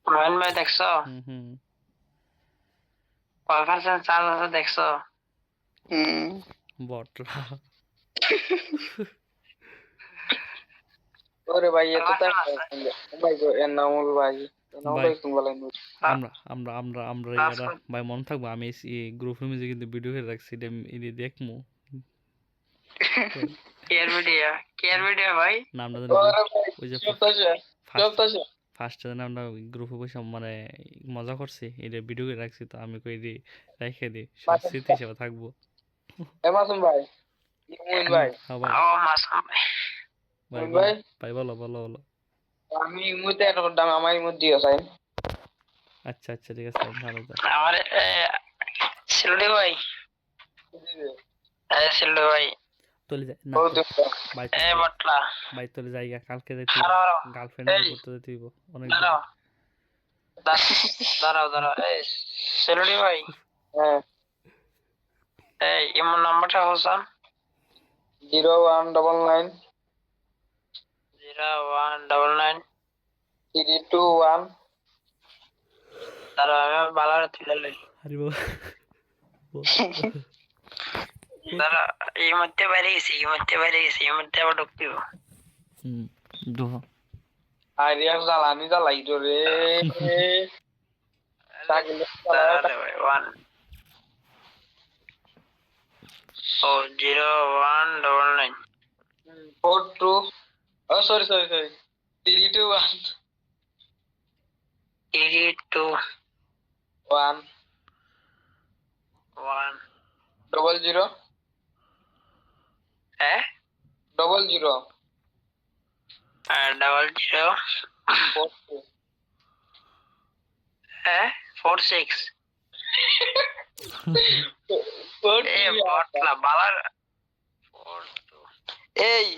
Mobile ভাই দেখছো হুম কয় পার্সেন্ট চার্জ আছে দেখছো? বটরা ওরে ভাই এত কয় তাক পার্সেন্ট আছে? ভাই গো এনামুল ভাই এনামুল ভাই ভাই তুমি বলেন আমরা আমরা আমরা আমরা ইয়ারা ভাই মনে থাকবো আমি এই গ্রুপের মধ্যে কিন্তু ভিডিও করে রাখছি এটা এটি দেখমু কেয়ার ভিডিও ভাই নামটা জানি ওরে ভাই ওই যে চলতেছে ফার্স্ট চলতেছে ফার্স্টে জানি আমরা গ্রুপে বসে মানে মজা করছি এটা ভিডিও করে রাখছি তো আমি কই দিই রেখে দিই সব স্মৃতি হিসেবে থাকবো এমাসুম ভাই মুইন ভাই হ্যাঁ ভাই ও মাসুম ভাই ভাই মুইন বলো ভাই ভাই বলো বলো বলো আমি ইমুতে এত দাম আমার ইমুতে দিও চাই আচ্ছা আচ্ছা ঠিক আছে ভালো তো আমার সিলুডি ভাই সিলুডি ভাই চলে যায় না ও তো দেখো ভাই বটলা ভাই তোর জায়গা কালকে যাইতে গার্লফ্রেন্ড করতে যেতে হইব অনেক দাঁড়াও দাঁড়াও এই সিলুডি ভাই হ্যাঁ এই ইমন নাম্বারটা হোসেন 0199 0199 321 দাঁড়াও আমি ভালো তুলে লই আরে বাবা দাঁড়া এই মধ্যে বাইরে গেছি এই মধ্যে আবার ঢুকতিব দেখো আরে আর জ্বালানি জ্বালাইতো রে দাঁড়ালে ভাই 0199 42 oh sorry 321 82 1 1 00 eh 00 00 42 46 বটলা বালার 42 এই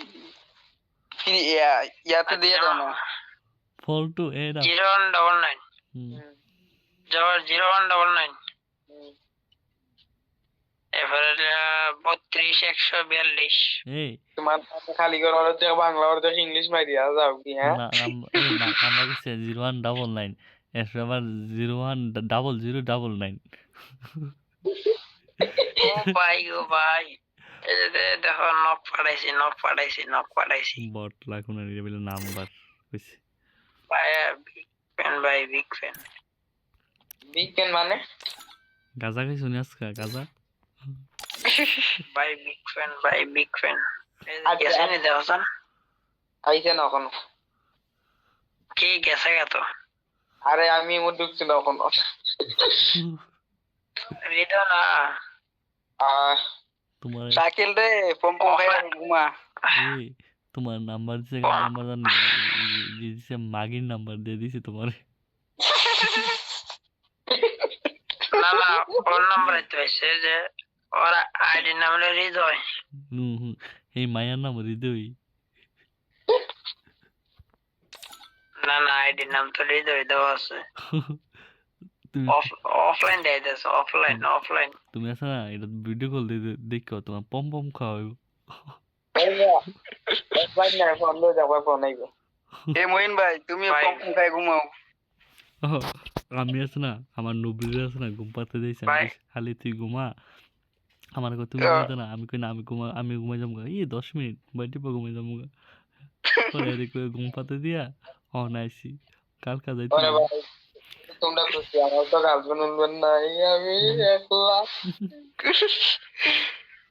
ইয়াতে দিয়ে দাও না ফল টু এ না 0199 0199 এবারে 32142 এই তোমার খালি করে ওদের বাংলা ওদের ইংলিশ মাইরিয়া যাও কি হ্যাঁ না নাম্বার দিচ্ছে 0199 এরপর আবার 010099 ও ভাই এই যে দেখো নক পাঠাইছি বট লাগুন আর বলে নাম্বার কইছে ভাই বিগ ফ্যান বিকেন মানে গাজা খাই শুনি আজকে গাজা ভাই বিগ ফ্যান গেছে নি দেওয়ান আইছে না এখনো কি গেছে গা তো আরে আমি মুখ ঢুকছি না এখনো রিদো না তোমার শাকিল রে পম খাই ঘুমা এই তোমার নাম্বার দিছে নাম্বার দিছে মাগির নাম্বার দিয়ে দিছে তোমার না ফোন নাম্বার তো এসে যে ওর আইডি নাম হলো হৃদয় এই মায়ার নাম হৃদয় না আইডি নাম তো হৃদয় দেওয়া আছে অফলাইন দেয় দিয়েছে অফলাইন তুমি আছে না এটা ভিডিও কল দিয়ে দেখো তোমার পম পম খাওয়াইব এ মইন ভাই তুমি পম খাই ঘুমাও আমি আছে না আমার নবীর আছে না ঘুম পাতে দিয়েছে খালি তুই ঘুমা আমার কথা তুমি ঘুমাতে না আমি কই না আমি ঘুমাই যাবো 10 মিনিট বাইরে পা ঘুমাই যাবো পরে এদিকে ঘুম পাতে দিয়া নাইছি কালকা যাইতে তোমরা খুশি আমার তো গার্লফ্রেন্ড উঠবেন নাই আমি একলা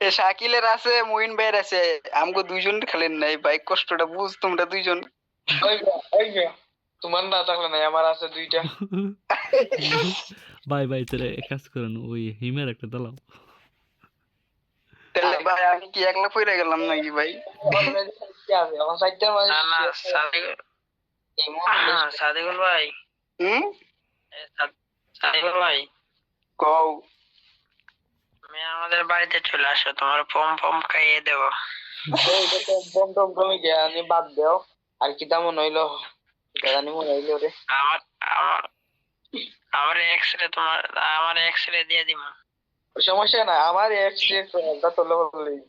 এ শাকিলের আছে মইন ভাইয়ের আছে আমগো দুইজন খেলেন নাই ভাই কষ্টটা বুঝ তোমরা দুইজন তোমার না থাকলে নাই আমার আছে দুইটা ভাই তোরা এক কাজ করেন ওই হিমের একটা দালাও তাহলে ভাই আমি কি একলা পড়ে গেলাম নাকি ভাই আমার সাইডটা মানে না সাদিকুল ভাই সাদিকুল ভাই কও তুমি আমাদের বাড়িতে চলে আসো তোমার পম খাইয়ে দেবো পম টম তুমি আমি বাদ দেও আর কি তেমন হইলো জানি মনে হইলো রে আমার এক্সরে দিয়ে দিব সমস্যা না আমার এক্সরে তোলে বললেই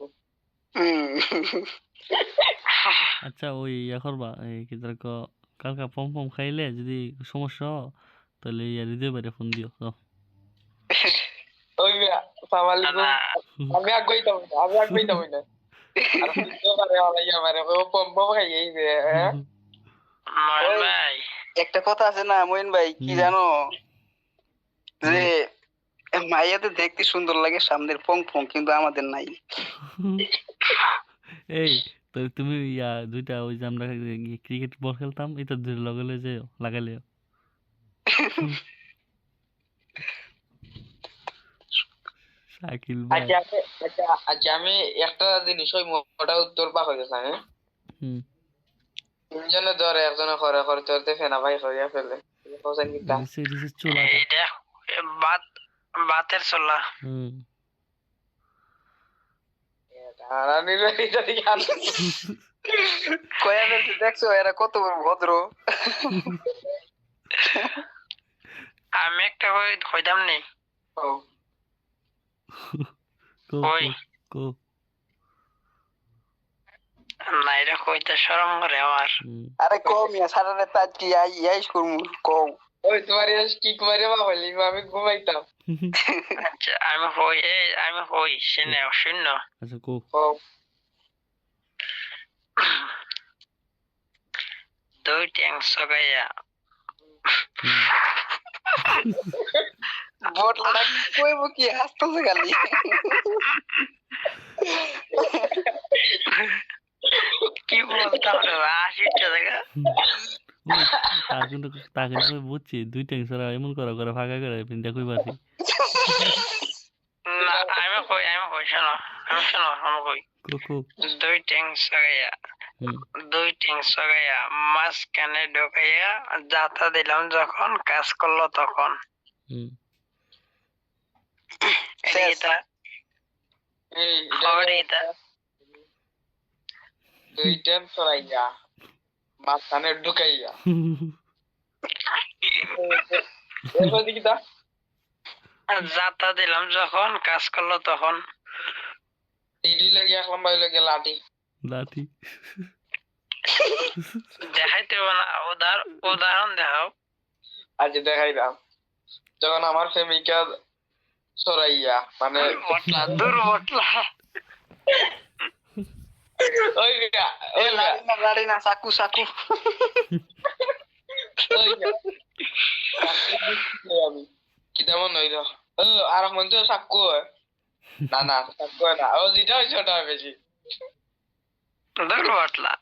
আচ্ছা ওই ইয়া করবা এই কি কালকা পম পম খাইলে যদি সমস্যা হয় তাহলে হৃদয় বাইরে ফোন দিও তো। ওই মিয়া সালাম আলাইকুম না আমি আগাইতাম না আর বুঝতে পারে আলাই আমারে ও পম পম খাই এই যে হ্যাঁ ময়ন ওই ভাই একটা কথা আছে না মইন ভাই কি হুম। জানো যে মাইয়াদের দেখতে সুন্দর লাগে সামনের পং পং কিন্তু আমাদের নাই। এই তো তুমি দুইটা ওই যে আমরা ক্রিকেট বল খেলতাম এটা দুই লাগালে যে লাগালে শাকিল ভাই। আচ্ছা আমি একটা জিনিস ওই মোটা উত্তর পা হয়ে গেছে হ্যাঁ হুম তিনজনে ধরে একজনে করে করে তোরতে ফেনা ভাই হইয়া ফেলে হোসেন কিতা রিসে চুলাটা। এটা বাতের চোলা হুম হারানির এটা দিকে কয়াদের দেখছো এরা কত বড় ভদ্র। আমি একটা হইতাম নেই কো ওই। কো না এটা কইতে শরম করে আমার। আরে কও মিয়া সারা রাত আজ কি আইস করমু কও। ওই তোমার কিক মারে মা বলি আমি ঘুমাইতাম আচ্ছা আমি হই শূন্য আচ্ছা কো দুই ট্যাং সগাইয়া বটলা কইব কি হাসতেছে খালি। কি বলতাম রে 80টা জায়গা তা কিন্তু বুঝছি দুই ট্যাংসারা এমন করা করে ফাঁকা করে পিনটা কই পারছি। না আমি কই শোনো আমি কই কো কো দুই ট্যাং সগাইয়া মাঝখানে ঢুকাইয়া যাতা দিলাম যখন কাজ করলো তখন হুম এটা এটা দুইটা সরাইয়া মাঝখানে ঢুকাইয়া এরপর দেখি তা যাতা দিলাম যখন কাজ করলো তখন টিডি লাগে এক লম্বা লাগে লাঠি লাঠি দেখাইতে হবে না উদাহরণ দেখাও আজ দেখাইলাম যখন আমার প্রেমিকা সরাইয়া মানে দূর বটলা ওই মিয়া, ওই মিয়া, লাড়ি না চাকু চাকু। ওই মিয়া। আমি কি তেমন হইল আর মন তো সাক্কু না না সাক্কু না ও যেটা হয়েছে ওটা বেশি দূর বটলা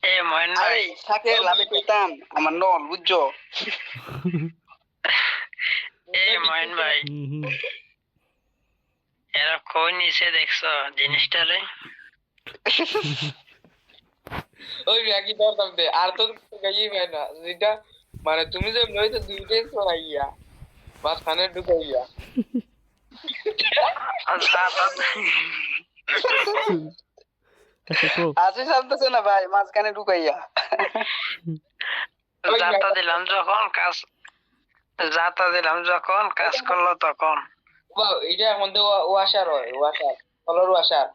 এ মহেন আরে ভাই শাকেল আমি কইতাম আমার নল বুঝছো। এ মহেন ভাই এরা কই নিচে দেখছো জিনিসটা রে ওই মিয়া কি দরকার দে আর তো গাইয়ে হয় না যেটা মানে তুমি যে লইতে দুইটাই সরাইয়া মাঝখানে ঢুকাইয়া আচ্ছা কো আছে শান্তছে না ভাই মাঝখানে ঢুকাইয়া। যাতা দিলাম যখন কাজ করলো তখন এটা এখন তো ওয়াশার হয় ওয়াশার কলর ওয়াশার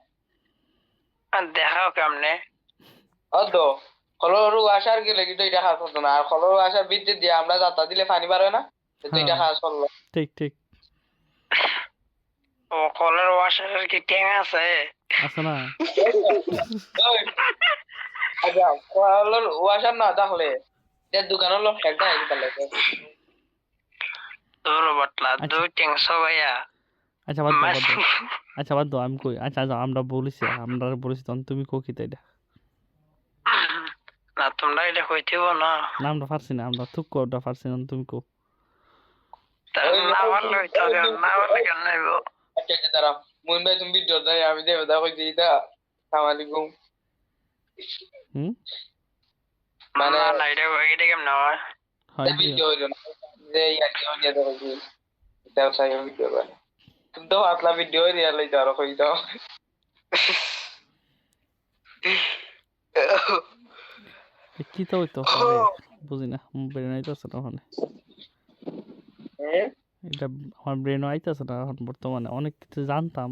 দেখাও কেমনে অদ্দ কলর ওয়াশার গেলে কিন্তু এটা খাস হতো না আর কলর ওয়াশার বিদ্যুৎ দিয়ে আমরা যাত্রা দিলে পানি বার হয় না এটা খাস করলো ঠিক ঠিক ও কলের ওয়াশারের কি ট্যাং আছে আছে না আচ্ছা কলর ওয়াশার না তাহলে এর দোকানের লোক একটা হয়ে গেল দূর বটলা দুই ট্যাং সগাইয়া আচ্ছা বাদ দাও আচ্ছা বাদ দাও আমি কই আচ্ছা আমরা বলেছি তখন তুমি কো কি তাইটা না তোমরা এটা কইতেও না না আমরা পারছি না আমরা থুক ওটা পারছি না তুমি কো না পারলে হইতে হবে না পারলে কেন নেব আচ্ছা আচ্ছা দাঁড়াও মুন ভাই তুমি ভিডিও দেয় আমি দেবে দা কইছি এটা আসসালামু আলাইকুম মানে না এটা কেমন হয় হয় ভিডিও হইলো না যে ইয়া দিয়ে দেবো কি এটা সাই ভিডিও বানাই তুমি তো আসলা ভিডিও দিয়ে লইতে আর কই দাও কি তো হইতো বুঝি না ব্রেন আইতাছে না ওখানে এটা আমার ব্রেন আইতাছে না এখন বর্তমানে অনেক কিছু জানতাম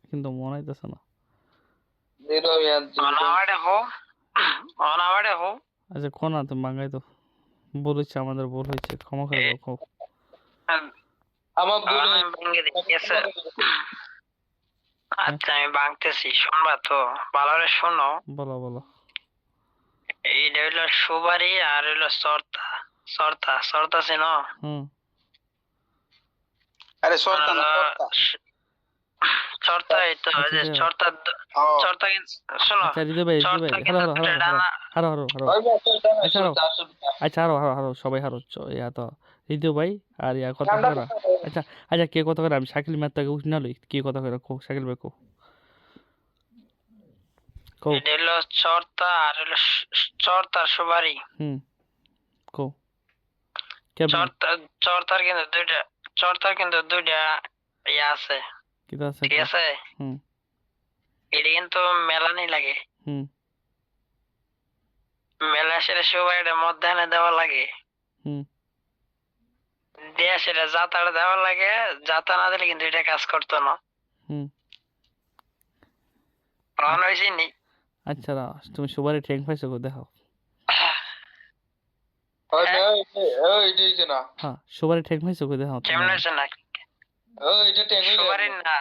কিন্তু মনে আইতাছে না যে এরো ইয়ার অনাবাড়ে হো আচ্ছা কোন না তুমি বাঙ্গাই তো বলেছে আমাদের ভুল হয়েছে ক্ষমা করে দাও খুব আমার ভুল ভেঙে দিয়েছে আচ্ছা আমি ভাঙতেছি শুনবা তো ভালো করে শোনো বলো বলো এইটা হইলো সুবারি আর হইলো সর্তা সর্তা সর্তা ছিল হুম আরে সরতা না সরতা চর্তা এই তো ওই যে চর্তা ও চর্তা কিন্তু শোনো আচ্ছা হৃদয় ভাই চর্তা হারো কিন্তু দুটো ডানা হারো হারো হারো আচ্ছা হারো আচ্ছা হারো হারো হারো সবাই হারো ইয়া তো হৃদয় ভাই আর ইয়া কথা করে আচ্ছা আচ্ছা কে কথা করে আমি শাকিল ম্যাথটাকে উঠ না লই কে কথা করে কো শাকিল ভাই কো কো এটা হইলো চর্তা আর হইলো চর্তার সুবারি হুম কো কে চর্তার কিন্তু দুইটা ইয়া আছে কি আছে ঠিক আছে হুম এটা কিন্তু মেলানি লাগে হুম মেলা সেটা সুবারিটা মধ্যাহ্নে দেওয়া লাগে হুম দিয়ে সেটা জাতাটা দেওয়া লাগে জাতা না দিলে কিন্তু এটা কাজ করতো না হুম অন হয়েছে নি আচ্ছা তুমি সবারই ট্যাঙ্ক পাইছো কো দেখাও না হ্যাঁ সবারই ট্যাঙ্ক পাইছো কো দেখাও কেমন হয়েছে না এটা টেঙ্গুই সুবারি না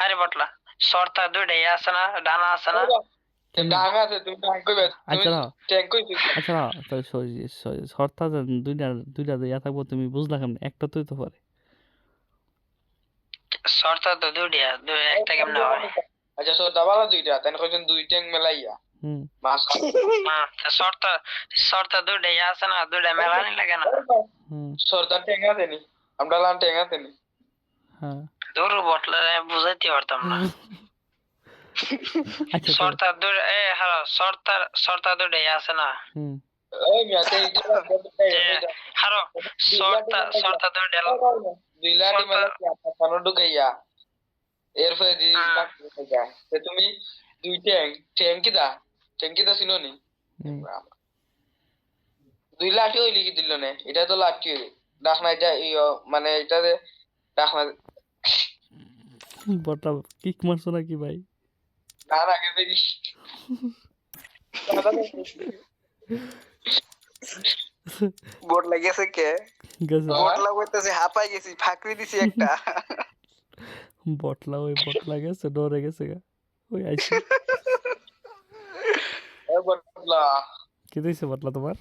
আরে বটলা সর্তা দুইটাই আছে না ডানা আছে না ডাঙা আছে তুমি ট্যাঙ্ক কইবে আচ্ছা তুমি ট্যাঙ্ক কইছো আচ্ছা তো শর্তা দুইটা ইয়া থাকবো তুমি বুঝলা কেমন একটা তুই তো পারে সর্তা তো একটা কেমনে হয় আচ্ছা সর্দাবালা দুইটা তাই কইছেন দুই ট্যাঙ্ক মেলাইয়া হুম মাছ সর্তা দুইটাই আছে না দুইটা মেলানি লাগে না হুম সর্দার ট্যাঙ্ক আছে নি আমরা লান ট্যাঙ্ক আছে নি হ্যাঁ দূর বটলা বুঝাইতে পারতাম না আচ্ছা সর্তা দুই হ্যালো সর্তা দুইটাই আছে না হুম ওই মিয়াতে হ্যালো সর্তা দুইটা দুই লাটি মেলা পানো ঢুকাইয়া এরপরে দি তে তুমি দুই ট্যাঙ্কিদা ছিল নি হুম দুই লাঠি হইলি কি দিল না এটা তো লাঠি ডাকনা এটা মানে এটা ডাকনা বটা কিক মারছো নাকি ভাই না না কে বেরি বোট লাগিয়েছে কে গেছে বোট লাগাইতেছে হাঁপাই গেছি ফাঁকরি দিছি একটা বটলা গেছে ডরে গেছে গা ওই আইছে বটলা কি দিছে বটলা তোমার